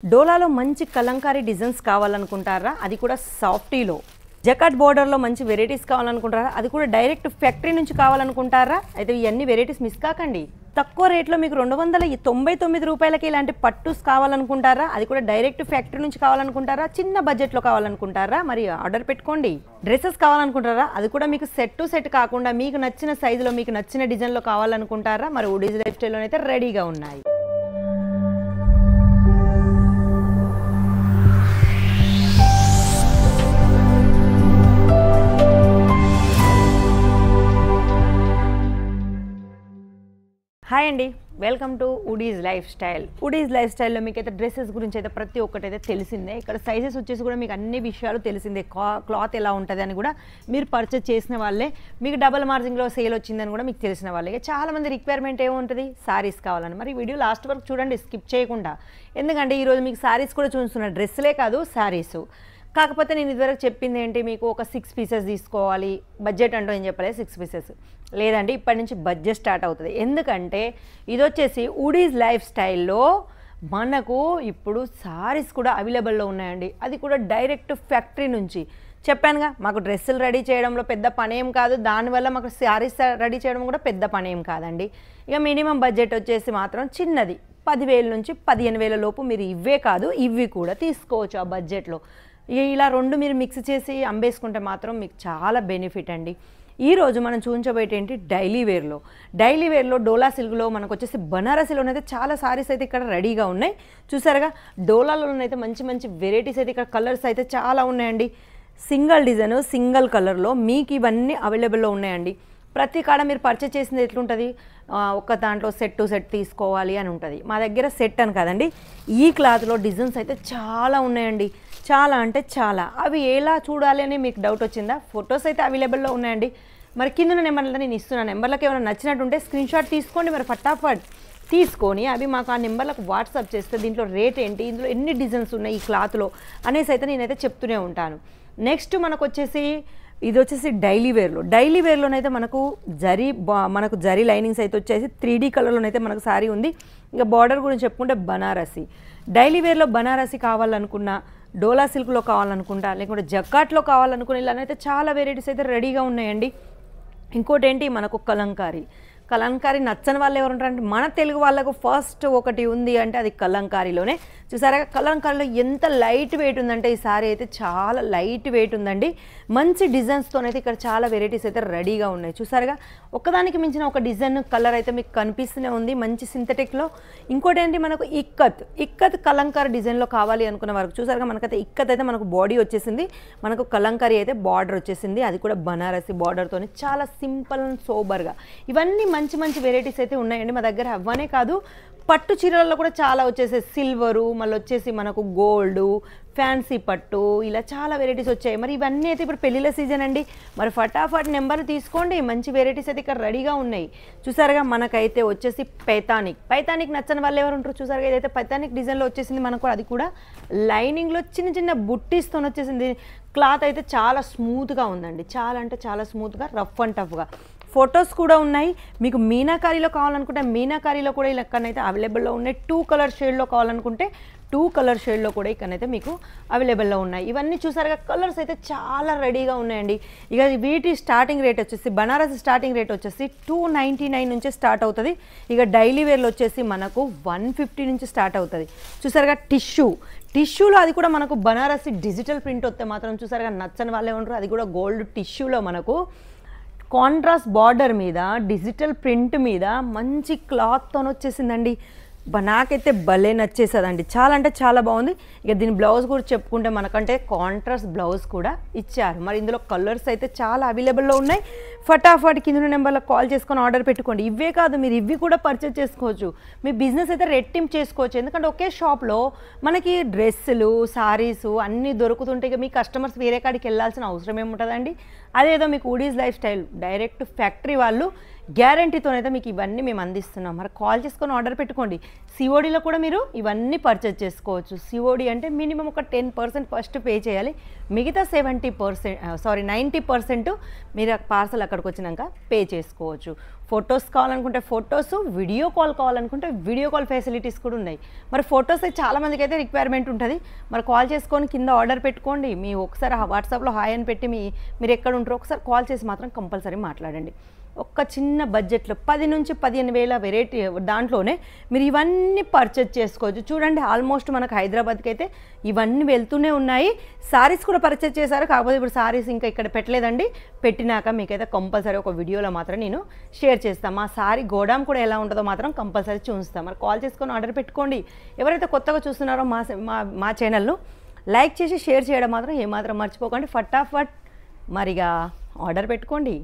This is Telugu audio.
డోలాలో మంచి కలంకారీ డిజైన్స్ కావాలనుకుంటారా? అది కూడా సాఫ్టీలో. జకాట్ బోర్డర్లో మంచి వెరైటీస్ కావాలనుకుంటారా? అది కూడా డైరెక్ట్ ఫ్యాక్టరీ నుంచి కావాలనుకుంటారా? అయితే ఇవన్నీ వెరైటీస్ మిస్ కాకండి. తక్కువ రేట్లో మీకు 299 రూపాయలకి ఇలాంటి పట్టుస్ కావాలనుకుంటారా? అది కూడా డైరెక్ట్ ఫ్యాక్టరీ నుంచి కావాలనుకుంటారా? చిన్న బడ్జెట్లో కావాలనుకుంటారా? మరి ఆర్డర్ పెట్టుకోండి. డ్రెస్సెస్ కావాలనుకుంటారా? అది కూడా మీకు సెట్ టు సెట్ కాకుండా మీకు నచ్చిన సైజులో మీకు నచ్చిన డిజైన్లో కావాలనుకుంటారా? మరి వుడీస్ లైఫ్ స్టైల్లో అయితే రెడీగా ఉన్నాయి. హాయ్ అండి, welcome to Woodies lifestyle. Woodies life స్టైల్లో మీకు అయితే డ్రెస్సెస్ గురించి అయితే ప్రతి ఒక్కటైతే తెలిసిందే. ఇక్కడ సైజెస్ వచ్చేసి కూడా మీకు అన్ని విషయాలు తెలిసిందే. క్లాత్ ఎలా ఉంటుంది అని కూడా మీరు పర్చేస్ చేసిన వాళ్ళే. మీకు డబల్ మార్జిన్లో సేల్ వచ్చిందని కూడా మీకు తెలిసిన వాళ్ళే. చాలామంది రిక్వైర్మెంట్ ఏముంటుంది, సారీస్ కావాలని. మరి వీడియో లాస్ట్ వరకు చూడండి, స్కిప్ చేయకుండా. ఎందుకంటే ఈరోజు మీకు సారీస్ కూడా చూస్తున్నా, డ్రెస్సులే కాదు సారీసు. కాకపోతే నేను ఇదివరకు చెప్పింది ఏంటి, మీకు ఒక 6 పీసెస్ తీసుకోవాలి. బడ్జెట్ అంటూ ఏం చెప్పలేదు, 6 పీసెస్. లేదండి, ఇప్పటి నుంచి బడ్జెట్ స్టార్ట్ అవుతుంది. ఎందుకంటే ఇది వచ్చేసి వుడీస్ లైఫ్ స్టైల్లో మనకు ఇప్పుడు సారీస్ కూడా అవైలబుల్లో ఉన్నాయండి. అది కూడా డైరెక్ట్ ఫ్యాక్టరీ నుంచి. చెప్పానుగా, మాకు డ్రెస్సులు రెడీ చేయడంలో పెద్ద పనేం కాదు, దానివల్ల మాకు సారీస్ రెడీ చేయడం కూడా పెద్ద పనేం కాదండి. ఇక మినిమం బడ్జెట్ వచ్చేసి మాత్రం చిన్నది 10,000 నుంచి 15,000 లోపు మీరు ఇవే కాదు ఇవి కూడా తీసుకోవచ్చు ఆ బడ్జెట్లో. ఇలా రెండు మీరు మిక్స్ చేసి అమ్మేసుకుంటే మాత్రం మీకు చాలా బెనిఫిట్ అండి. ఈరోజు మనం చూపించబోయేటి ఏంటి, డైలీ వేర్లో డోలా సిల్క్లో మనకు వచ్చేసి బనారసిలోనైతే చాలా సారీస్ అయితే ఇక్కడ రెడీగా ఉన్నాయి. చూసారుగా, డోలాలోనైతే మంచి మంచి వెరైటీస్ అయితే ఇక్కడ కలర్స్ అయితే చాలా ఉన్నాయండి. సింగిల్ డిజైన్ సింగిల్ కలర్లో మీకు ఇవన్నీ అవైలబుల్లో ఉన్నాయండి. ప్రతి కాడ మీరు పర్చేస్ చేసింది ఎట్లుంటుంది, ఒక దాంట్లో సెట్ టు సెట్ తీసుకోవాలి అని ఉంటుంది. మా దగ్గర సెట్ అని కదండి, ఈ క్లాత్లో డిజైన్స్ అయితే చాలా ఉన్నాయండి. చాలా అంటే చాలా. అవి ఎలా చూడాలి అని మీకు డౌట్ వచ్చిందా? ఫొటోస్ అయితే అవైలబుల్లో ఉన్నాయండి. మరి కింద నెంబర్లో నేను ఇస్తున్నాను. నెంబర్లకు ఏమైనా నచ్చినట్టుంటే స్క్రీన్ షాట్ తీసుకోండి. మరి ఫటాఫట్ తీసుకొని అవి మాకు ఆ నెంబర్లకు వాట్సాప్ చేస్తే దీంట్లో రేట్ ఏంటి, ఇందులో ఎన్ని డిజైన్స్ ఉన్నాయి ఈ క్లాత్లో అనేసి అయితే నేనైతే చెప్తూనే ఉంటాను. నెక్స్ట్ మనకు వచ్చేసి ఇది వచ్చేసి డైలీ వేర్లోనైతే మనకు జరీ లైనింగ్స్ అయితే వచ్చేసి 3D కలర్లోనైతే మనకు సారీ ఉంది. ఇంకా బార్డర్ గురించి చెప్పుకుంటే బనారసి. డైలీ వేర్లో బనారసి కావాలనుకున్నా, డోలా సిల్క్లో కావాలనుకుంటా, లేకుంటే జక్కాట్లో కావాలనుకున్న ఇలానైతే చాలా వెరైటీస్ అయితే రెడీగా ఉన్నాయండి. ఇంకోటి ఏంటి, మనకు కలంకారీ నచ్చని వాళ్ళు ఎవరు ఉంటారంటే మన తెలుగు వాళ్ళకు ఫస్ట్ ఒకటి ఉంది అంటే అది కలంకారీలోనే. చూసారా, కలంకారీలో ఎంత లైట్ వెయిట్ ఉందంటే ఈ సారీ అయితే చాలా లైట్ వెయిట్ ఉందండి. మంచి డిజైన్స్తోనైతే ఇక్కడ చాలా వెరైటీస్ అయితే రెడీగా ఉన్నాయి. చూసారుగా, ఒకదానికి మించిన ఒక డిజైన్ కలర్ అయితే మీకు కనిపిస్తూనే ఉంది మంచి సింథటిక్లో. ఇంకోటి ఏంటి, మనకు ఇక్కత్ కలంకారీ డిజైన్లో కావాలి అనుకున్న వరకు చూసారుగా, మనకైతే ఇక్కత్ అయితే మనకు బాడీ వచ్చేసింది, మనకు కలంకారీ అయితే బార్డర్ వచ్చేసింది. అది కూడా బనారసి బార్డర్తో చాలా సింపుల్ అండ్ సోబర్గా. ఇవన్నీ మంచి మంచి వెరైటీస్ అయితే ఉన్నాయండి మా దగ్గర. అవ్వనే కాదు, పట్టు చీరలలో కూడా చాలా వచ్చేసి సిల్వరు, మళ్ళీ వచ్చేసి మనకు గోల్డు, ఫ్యాన్సీ పట్టు, ఇలా చాలా వెరైటీస్ వచ్చాయి. మరి ఇవన్నీ అయితే ఇప్పుడు పెళ్ళిళ్ళ సీజన్ అండి. మరి ఫటాఫట్ నెంబర్ తీసుకోండి, మంచి వెరైటీస్ అయితే ఇక్కడ రెడీగా ఉన్నాయి. చూసారుగా, మనకైతే వచ్చేసి పైతానిక్ నచ్చని వాళ్ళు ఎవరు ఉంటారు? చూసారుగా, ఇదైతే పైతానిక్ డిజైన్లో వచ్చేసింది మనకు. అది కూడా లైనింగ్లో చిన్న చిన్న బుట్టీస్తో వచ్చేసింది. క్లాత్ అయితే చాలా స్మూత్గా ఉందండి, చాలా అంటే చాలా స్మూత్గా, రఫ్ అండ్ టఫ్గా. ఫొటోస్ కూడా ఉన్నాయి. మీకు మీనాకారీలో కావాలనుకుంటే మీనాకారీలో కూడా ఇక్కడనైతే అవైలబుల్లో ఉన్నాయి. 2 కలర్ షేడ్లో కావాలనుకుంటే 2 కలర్ షేడ్లో కూడా ఇక్కడనైతే మీకు అవైలబుల్లో ఉన్నాయి. ఇవన్నీ చూసారుగా, కలర్స్ అయితే చాలా రెడీగా ఉన్నాయండి. ఇక వీటి స్టార్టింగ్ రేట్ వచ్చేసి బనారసి స్టార్టింగ్ రేట్ వచ్చేసి 299 నుంచి స్టార్ట్ అవుతుంది. ఇక డైలీ వేర్లో వచ్చేసి మనకు 150 నుంచి స్టార్ట్ అవుతుంది. చూసారుగా, టిష్యూలో అది కూడా మనకు బనారసి డిజిటల్ ప్రింట్ వస్తే మాత్రం చూసారుగా నచ్చని వాళ్ళే ఉంటారు. అది కూడా గోల్డ్ టిష్యూలో మనకు కాంట్రాస్ట్ బార్డర్ మీద డిజిటల్ ప్రింట్ మీద మంచి క్లాత్తో వచ్చేసిందండి. నాకైతే భలే నచ్చేసేదండి, చాలా అంటే చాలా బాగుంది. ఇక దీని బ్లౌజ్ కూడా చెప్పుకుంటే మనకంటే కాంట్రాస్ట్ బ్లౌజ్ కూడా ఇచ్చారు. మరి ఇందులో కలర్స్ అయితే చాలా అవైలబుల్లో ఉన్నాయి. ఫటాఫట్ కింద నెంబర్లో కాల్ చేసుకొని ఆర్డర్ పెట్టుకోండి. ఇవే కాదు, మీరు ఇవి కూడా పర్చేస్ చేసుకోవచ్చు. మీ బిజినెస్ అయితే రెట్టింపు చేసుకోవచ్చు. ఎందుకంటే ఒకే షాప్లో మనకి డ్రెస్సులు, సారీసు అన్నీ దొరుకుతుంటాయి. ఇక మీ కస్టమర్స్ వేరే కాడికి వెళ్ళాల్సిన అవసరం ఏముంటుందండి. అదేదో మీకు వుడీస్ లైఫ్ స్టైల్ డైరెక్ట్ ఫ్యాక్టరీ వాళ్ళు గ్యారంటీతోనైతే మీకు ఇవన్నీ మేము అందిస్తున్నాం. మరి కాల్ చేసుకొని ఆర్డర్ పెట్టుకోండి. సిఓడిలో కూడా మీరు ఇవన్నీ పర్చేజ్ చేసుకోవచ్చు. సిఓడి అంటే మినిమం ఒక 10% ఫస్ట్ పే చేయాలి. మిగతా 90% మీరు పార్సల్ అక్కడికి వచ్చినాక పే చేసుకోవచ్చు. ఫొటోస్ కావాలనుకుంటే ఫొటోస్, వీడియో కాల్ కావాలనుకుంటే వీడియో కాల్ ఫెసిలిటీస్ కూడా ఉన్నాయి. మరి ఫొటోస్ చాలామందికి అయితే రిక్వైర్మెంట్ ఉంటుంది. మరి కాల్ చేసుకొని కింద ఆర్డర్ పెట్టుకోండి. మీ ఒకసారి వాట్సాప్లో హాయ్ అని పెట్టి మీరు ఎక్కడ ఉంటారో ఒకసారి కాల్ చేసి మాత్రం కంపల్సరీ మాట్లాడండి. ఒక్క చిన్న బడ్జెట్లో 10 నుంచి 15,000 వెరైటీ దాంట్లోనే మీరు ఇవన్నీ పర్చేజ్ చేసుకోవచ్చు. చూడండి, ఆల్మోస్ట్ మనకు హైదరాబాద్కి అయితే ఇవన్నీ వెళ్తూనే ఉన్నాయి. సారీస్ కూడా పర్చేజ్ చేశారు, కాకపోతే ఇప్పుడు సారీస్ ఇంకా ఇక్కడ పెట్టలేదండి. పెట్టినాక మీకైతే కంపల్సరీ ఒక వీడియోలో మాత్రం నేను షేర్ చేస్తాను. మా సారీ గోడాం కూడా ఎలా ఉంటుందో మాత్రం కంపల్సరీ చూస్తాం. మరి కాల్ చేసుకొని ఆర్డర్ పెట్టుకోండి. ఎవరైతే కొత్తగా చూస్తున్నారో మా ఛానల్ను లైక్ చేసి షేర్ చేయడం మాత్రం ఏమాత్రం మర్చిపోకండి. ఫటాఫట్ మరిగా ఆర్డర్ పెట్టుకోండి.